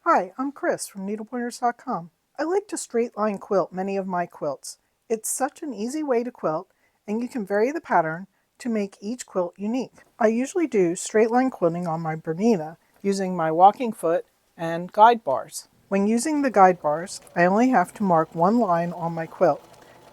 Hi, I'm Chris from needlepointers.com. I like to straight line quilt many of my quilts. It's such an easy way to quilt, and you can vary the pattern to make each quilt unique. I usually do straight line quilting on my Bernina using my walking foot and guide bars. When using the guide bars, I only have to mark one line on my quilt.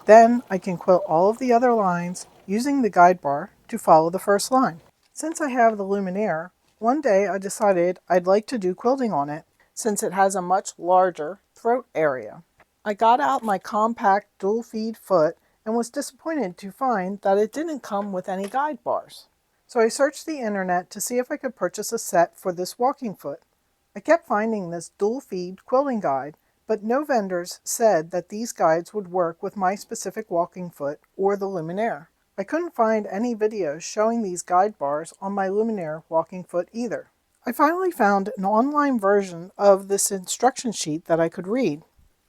Then I can quilt all of the other lines using the guide bar to follow the first line. Since I have the Luminaire, one day I decided I'd like to do quilting on it since it has a much larger throat area. I got out my compact dual feed foot and was disappointed to find that it didn't come with any guide bars. So I searched the internet to see if I could purchase a set for this walking foot. I kept finding this dual feed quilting guide, but no vendors said that these guides would work with my specific walking foot or the Luminaire. I couldn't find any videos showing these guide bars on my Luminaire walking foot either. I finally found an online version of this instruction sheet that I could read.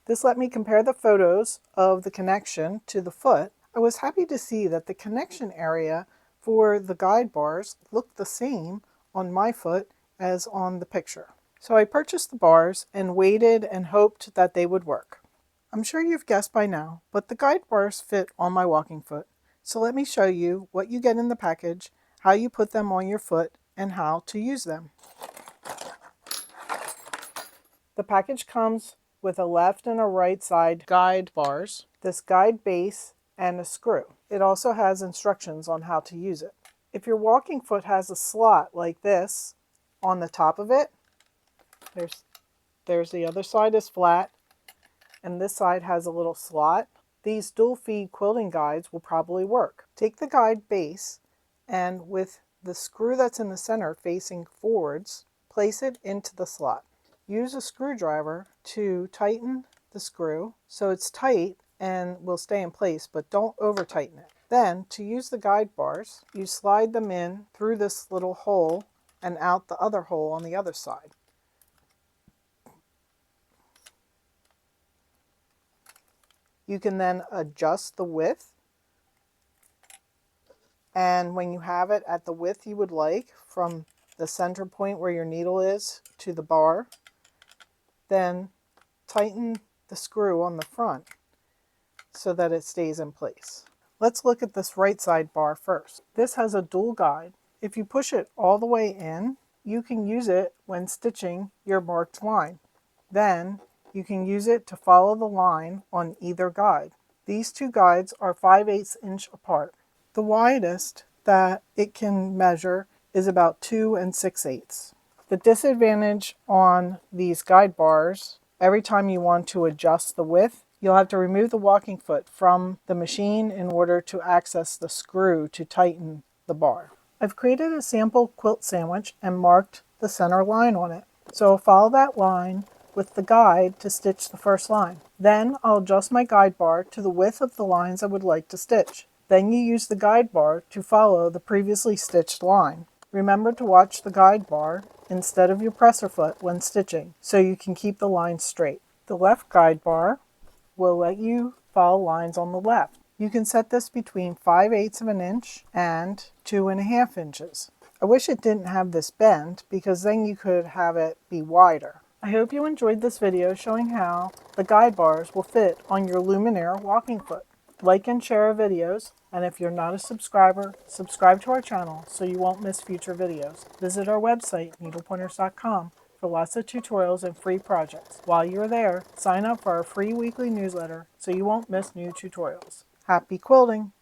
This let me compare the photos of the connection to the foot. I was happy to see that the connection area for the guide bars looked the same on my foot as on the picture. So I purchased the bars and waited and hoped that they would work. I'm sure you've guessed by now, but the guide bars fit on my walking foot. So let me show you what you get in the package, how you put them on your foot, and how to use them. The package comes with a left and a right side guide bars, this guide base, and a screw. It also has instructions on how to use it. If your walking foot has a slot like this on the top of it, there's the other side is flat, and this side has a little slot. These dual feed quilting guides will probably work. Take the guide base and with the screw that's in the center facing forwards, place it into the slot. Use a screwdriver to tighten the screw so it's tight and will stay in place, but don't over tighten it. Then to use the guide bars, you slide them in through this little hole and out the other hole on the other side. You can then adjust the width, and when you have it at the width you would like from the center point where your needle is to the bar, then tighten the screw on the front so that it stays in place. Let's look at this right side bar first. This has a dual guide. If you push it all the way in, you can use it when stitching your marked line. Then you can use it to follow the line on either guide. These two guides are 5/8 inch apart. The widest that it can measure is about 2 6/8. The disadvantage on these guide bars, every time you want to adjust the width, you'll have to remove the walking foot from the machine in order to access the screw to tighten the bar. I've created a sample quilt sandwich and marked the center line on it. So I'll follow that line with the guide to stitch the first line. Then I'll adjust my guide bar to the width of the lines I would like to stitch. Then you use the guide bar to follow the previously stitched line. Remember to watch the guide bar instead of your presser foot when stitching, so you can keep the line straight. The left guide bar will let you follow lines on the left. You can set this between 5/8 of an inch and 2.5 inches. I wish it didn't have this bend because then you could have it be wider. I hope you enjoyed this video showing how the guide bars will fit on your Luminaire walking foot. Like and share our videos, and if you're not a subscriber, subscribe to our channel so you won't miss future videos. Visit our website, needlepointers.com, for lots of tutorials and free projects. While you're there, sign up for our free weekly newsletter so you won't miss new tutorials. Happy quilting!